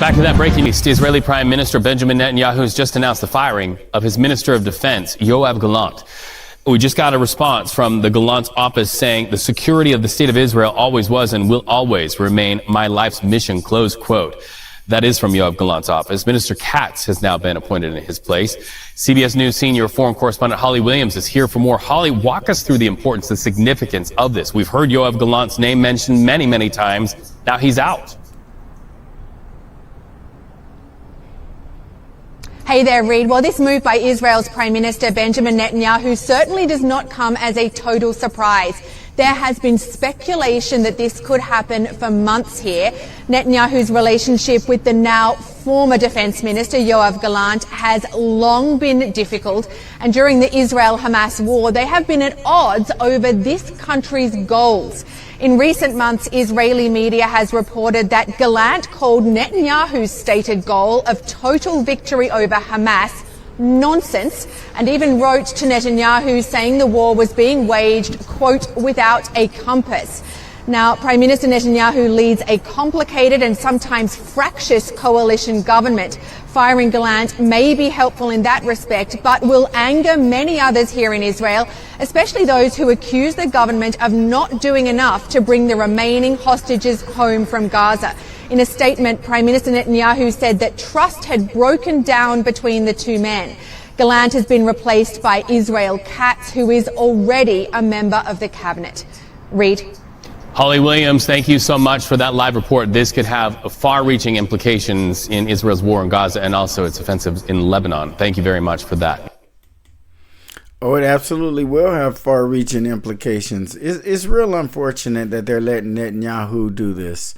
Back to that breaking news. Israeli Prime Minister Benjamin Netanyahu has just announced the firing of his Minister of Defense, Yoav Gallant. We just got a response from the Gallant's office saying the security of the state of Israel always was and will always remain my life's mission, close quote. That is from Yoav Gallant's office. Minister Katz has now been appointed in his place. CBS News senior foreign correspondent Holly Williams is here for more. Holly, walk us through the importance, the significance of this. We've heard Yoav Gallant's name mentioned many, many times. Now he's out. Hey there, Reed. Well, this move by Israel's Prime Minister Benjamin Netanyahu certainly does not come as a total surprise. There has been speculation that this could happen for months here. Netanyahu's relationship with the now former Defense Minister Yoav Gallant has long been difficult, and during the Israel-Hamas war, they have been at odds over this country's goals. In recent months, Israeli media has reported that Gallant called Netanyahu's stated goal of total victory over Hamas nonsense, and even wrote to Netanyahu saying the war was being waged, quote, without a compass. Now, Prime Minister Netanyahu leads a complicated and sometimes fractious coalition government. Firing Gallant may be helpful in that respect, but will anger many others here in Israel, especially those who accuse the government of not doing enough to bring the remaining hostages home from Gaza. In a statement, Prime Minister Netanyahu said that trust had broken down between the two men. Gallant has been replaced by Israel Katz, who is already a member of the cabinet. Reed. Holly Williams, thank you so much for that live report. This could have far-reaching implications in Israel's war in Gaza and also its offensive in Lebanon. Thank you very much for that. Oh, it absolutely will have far-reaching implications. It's real unfortunate that they're letting Netanyahu do this.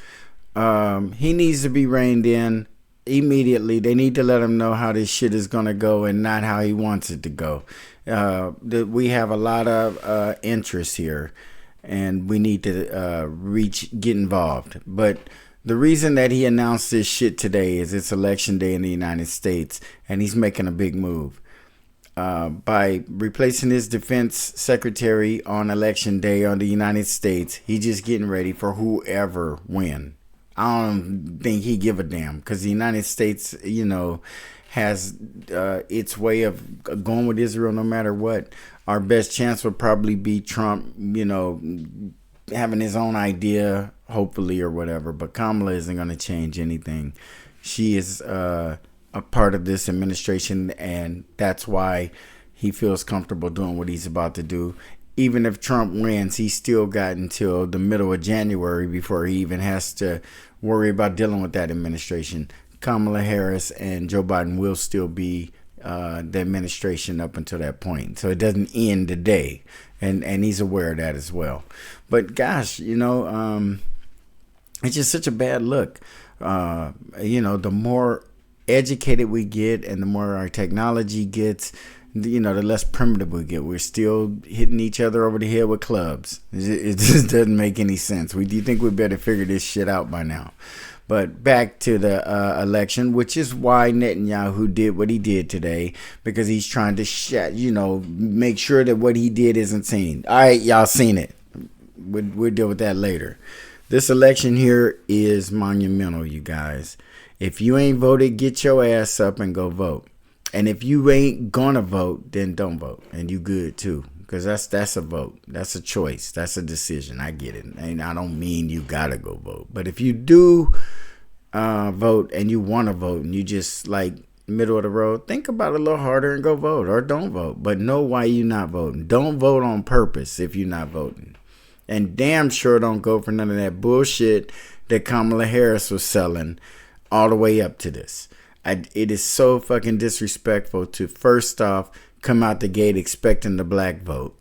He needs to be reined in immediately. They need to let him know how this shit is going to go and not how he wants it to go. We have a lot of interest here, and we need to get involved. But the reason that he announced this shit today is it's election day in the United States, and he's making a big move. By replacing his defense secretary on election day on the United States, he's just getting ready for whoever wins. I don't think he give a damn, because the United States, has its way of going with Israel no matter what. Our best chance would probably be Trump, having his own idea, hopefully, or whatever. But Kamala isn't going to change anything. She is a part of this administration, and that's why he feels comfortable doing what he's about to do. Even if Trump wins, he's still got until the middle of January before he even has to worry about dealing with that administration. Kamala Harris and Joe Biden will still be the administration up until that point. So it doesn't end today. And he's aware of that as well. But gosh, it's just such a bad look. The more educated we get and the more our technology gets, the less primitive we get. We're still hitting each other over the head with clubs. It just doesn't make any sense. Do you think we better figure this shit out by now? But back to the election, which is why Netanyahu did what he did today, because he's trying to make sure that what he did isn't seen. All right, y'all seen it. We'll deal with that later. This election here is monumental, you guys. If you ain't voted, get your ass up and go vote. And if you ain't gonna vote, then don't vote. And you good too. Because that's a vote. That's a choice. That's a decision. I get it. And I don't mean you gotta go vote. But if you do vote and you want to vote and you just like middle of the road, think about it a little harder and go vote, or don't vote. But know why you're not voting. Don't vote on purpose if you're not voting. And damn sure don't go for none of that bullshit that Kamala Harris was selling all the way up to this. It is so fucking disrespectful to first off come out the gate expecting the black vote.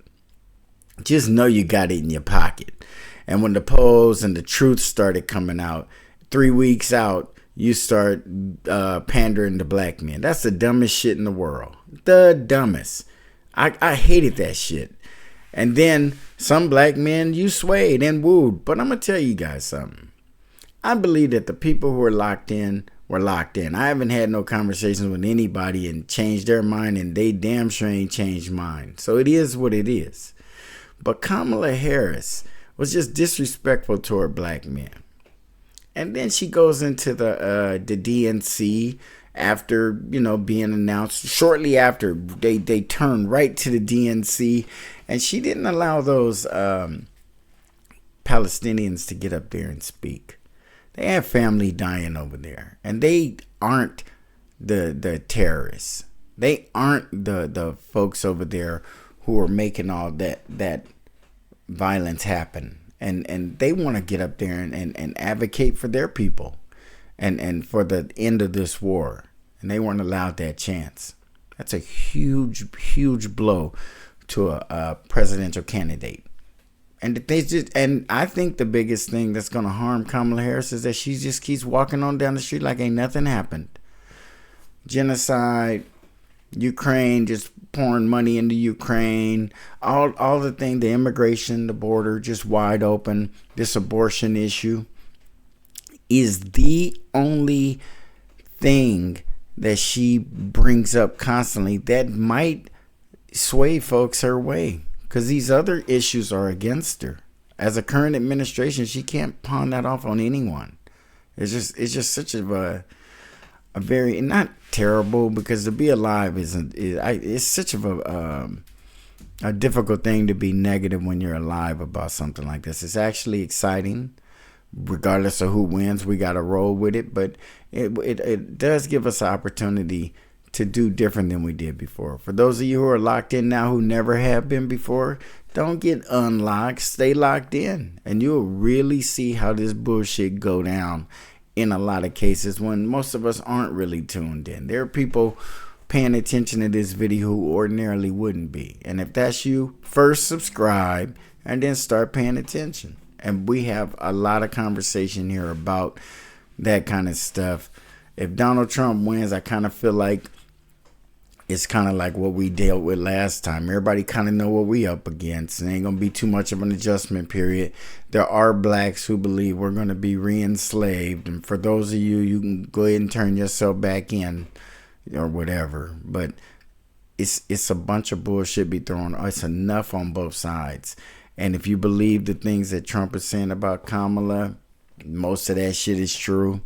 Just know you got it in your pocket. And when the polls and the truth started coming out, 3 weeks out, you start pandering to black men. That's the dumbest shit in the world. The dumbest. I hated that shit. And then some black men, you swayed and wooed. But I'm going to tell you guys something. I believe that the people who are locked in were locked in. I haven't had no conversations with anybody and changed their mind, and they damn sure ain't changed mine. So it is what it is. But Kamala Harris was just disrespectful toward black men. And then she goes into the DNC after, being announced. Shortly after, they turned right to the DNC. And she didn't allow those Palestinians to get up there and speak. They have family dying over there. And they aren't the terrorists. They aren't the folks over there who are making all that violence happen. And they want to get up there and advocate for their people and for the end of this war. And they weren't allowed that chance. That's a huge, huge blow to a presidential candidate. And I think the biggest thing that's going to harm Kamala Harris is that she just keeps walking on down the street like ain't nothing happened. Genocide, Ukraine, just pouring money into Ukraine, all the thing, the immigration, the border just wide open, this abortion issue is the only thing that she brings up constantly that might sway folks her way, because these other issues are against her. As a current administration, she can't pawn that off on anyone. It's just such a very, not terrible, because to be alive it's such of a difficult thing to be negative when you're alive about something like this. It's actually exciting, regardless of who wins. We got to roll with it, but it does give us an opportunity to do different than we did before. For those of you who are locked in now who never have been before, don't get unlocked. Stay locked in, and you'll really see how this bullshit go down in a lot of cases when most of us aren't really tuned in. There are people paying attention to this video who ordinarily wouldn't be. And if that's you, first subscribe and then start paying attention. And we have a lot of conversation here about that kind of stuff. If Donald Trump wins, I kind of feel like it's kind of like what we dealt with last time. Everybody kind of know what we up against. It ain't going to be too much of an adjustment period. There are blacks who believe we're going to be re-enslaved. And for those of you, you can go ahead and turn yourself back in or whatever. But it's a bunch of bullshit be thrown. It's enough on both sides. And if you believe the things that Trump is saying about Kamala, most of that shit is true.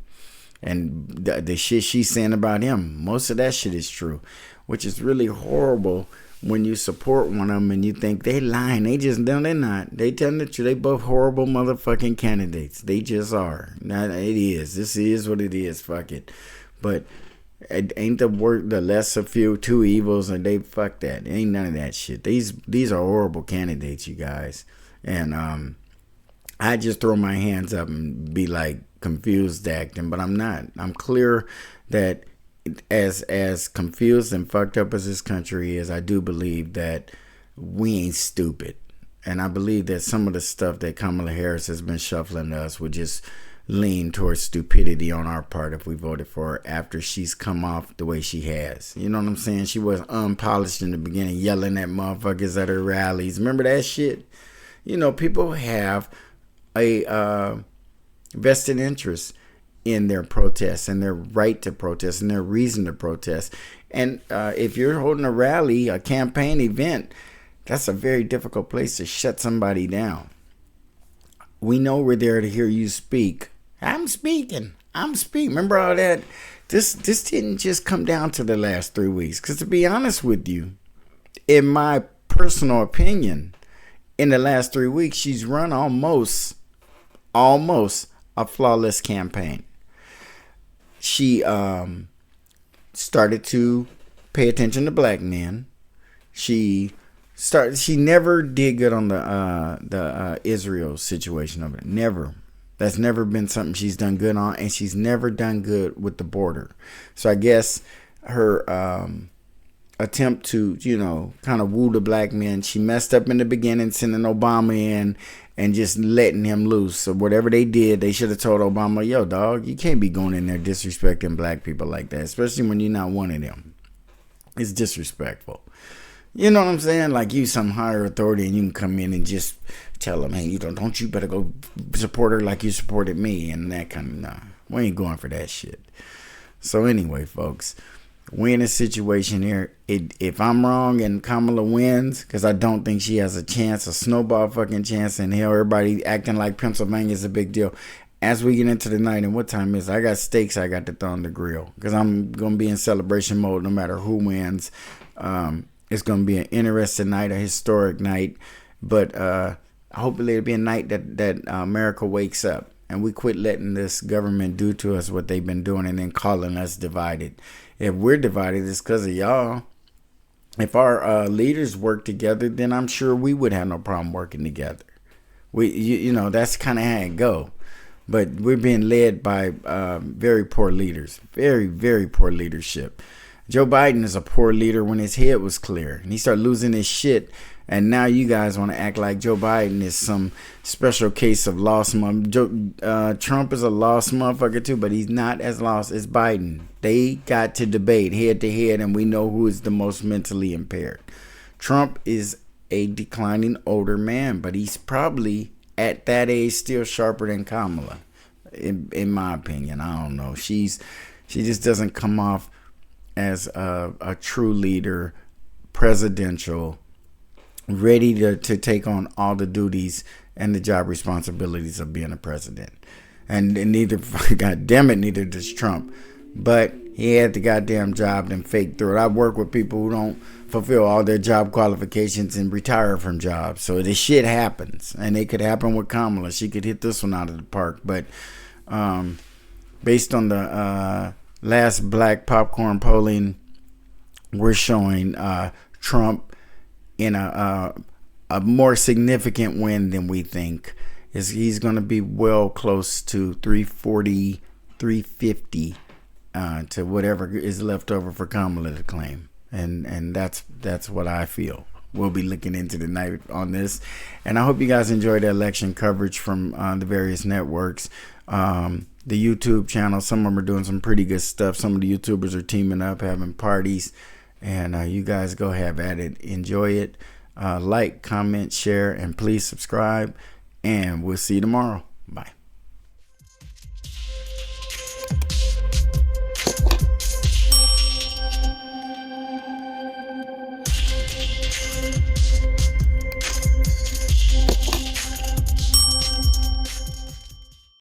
And the shit she's saying about him, most of that shit is true. Which is really horrible when you support one of them and you think they lying. They're not. They telling the truth. They both horrible motherfucking candidates. They just are. Now, it is. This is what it is. Fuck it. But it ain't the less of few, two evils, and they fuck that. It ain't none of that shit. These are horrible candidates, you guys. And I just throw my hands up and be like confused acting, but I'm not. I'm clear that as confused and fucked up as this country is, I do believe that we ain't stupid. And I believe that some of the stuff that Kamala Harris has been shuffling to us would just lean towards stupidity on our part if we voted for her after she's come off the way she has. You know what I'm saying? She was unpolished in the beginning, yelling at motherfuckers at her rallies. Remember that shit? You know, people have a vested interest in their protests and their right to protest and their reason to protest. And if you're holding a rally, a campaign event, that's a very difficult place to shut somebody down. We know we're there to hear you speak. I'm speaking. Remember all that? This didn't just come down to the last 3 weeks. Because to be honest with you, in my personal opinion, in the last 3 weeks, she's run almost a flawless campaign. She started to pay attention to black men. She never did good on the Israel situation of it. Never. That's never been something she's done good on, and she's never done good with the border. So I guess her attempt to, kind of woo the black men, she messed up in the beginning, sending Obama in and just letting him loose. So whatever they did, they should have told Obama, yo, dog, you can't be going in there disrespecting black people like that, especially when you're not one of them. It's disrespectful. You know what I'm saying? Like, you some higher authority and you can come in and just tell them, hey, don't you better go support her like you supported me and that kind of, nah. We ain't going for that shit. So anyway, folks, we're in a situation here. If I'm wrong and Kamala wins, because I don't think she has a chance, a snowball fucking chance, and hell, everybody acting like Pennsylvania is a big deal. as we get into the night, and what time is it? I got steaks I got to throw on the grill because I'm going to be in celebration mode no matter who wins. It's going to be an interesting night, a historic night. But hopefully it'll be a night that America wakes up and we quit letting this government do to us what they've been doing and then calling us divided. If we're divided, it's because of y'all. If our leaders work together, then I'm sure we would have no problem working together. You know, that's kind of how it go. But we're being led by very poor leaders, very, very poor leadership. Joe Biden is a poor leader when his head was clear. And he started losing his shit. And now you guys want to act like Joe Biden is some special case of lost Trump is a lost motherfucker too, but he's not as lost as Biden. They got to debate head to head, and we know who is the most mentally impaired. Trump is a declining older man, but he's probably at that age still sharper than Kamala, in my opinion. I don't know. She just doesn't come off as a true leader, presidential, ready to take on all the duties and the job responsibilities of being a president. And neither, God damn it, neither does Trump. But he had the goddamn job and faked through it. I work with people who don't fulfill all their job qualifications and retire from jobs. So this shit happens. And it could happen with Kamala. She could hit this one out of the park. But based on the last black popcorn polling, we're showing Trump in a more significant win than we think. He's going to be well close to 340, 350 to whatever is left over for Kamala to claim. And that's what I feel. We'll be looking into the night on this. And I hope you guys enjoyed the election coverage from the various networks. The YouTube channel, some of them are doing some pretty good stuff. Some of the YouTubers are teaming up, having parties. And you guys go have at it. Enjoy it. Like, comment, share, and please subscribe. And we'll see you tomorrow. Bye.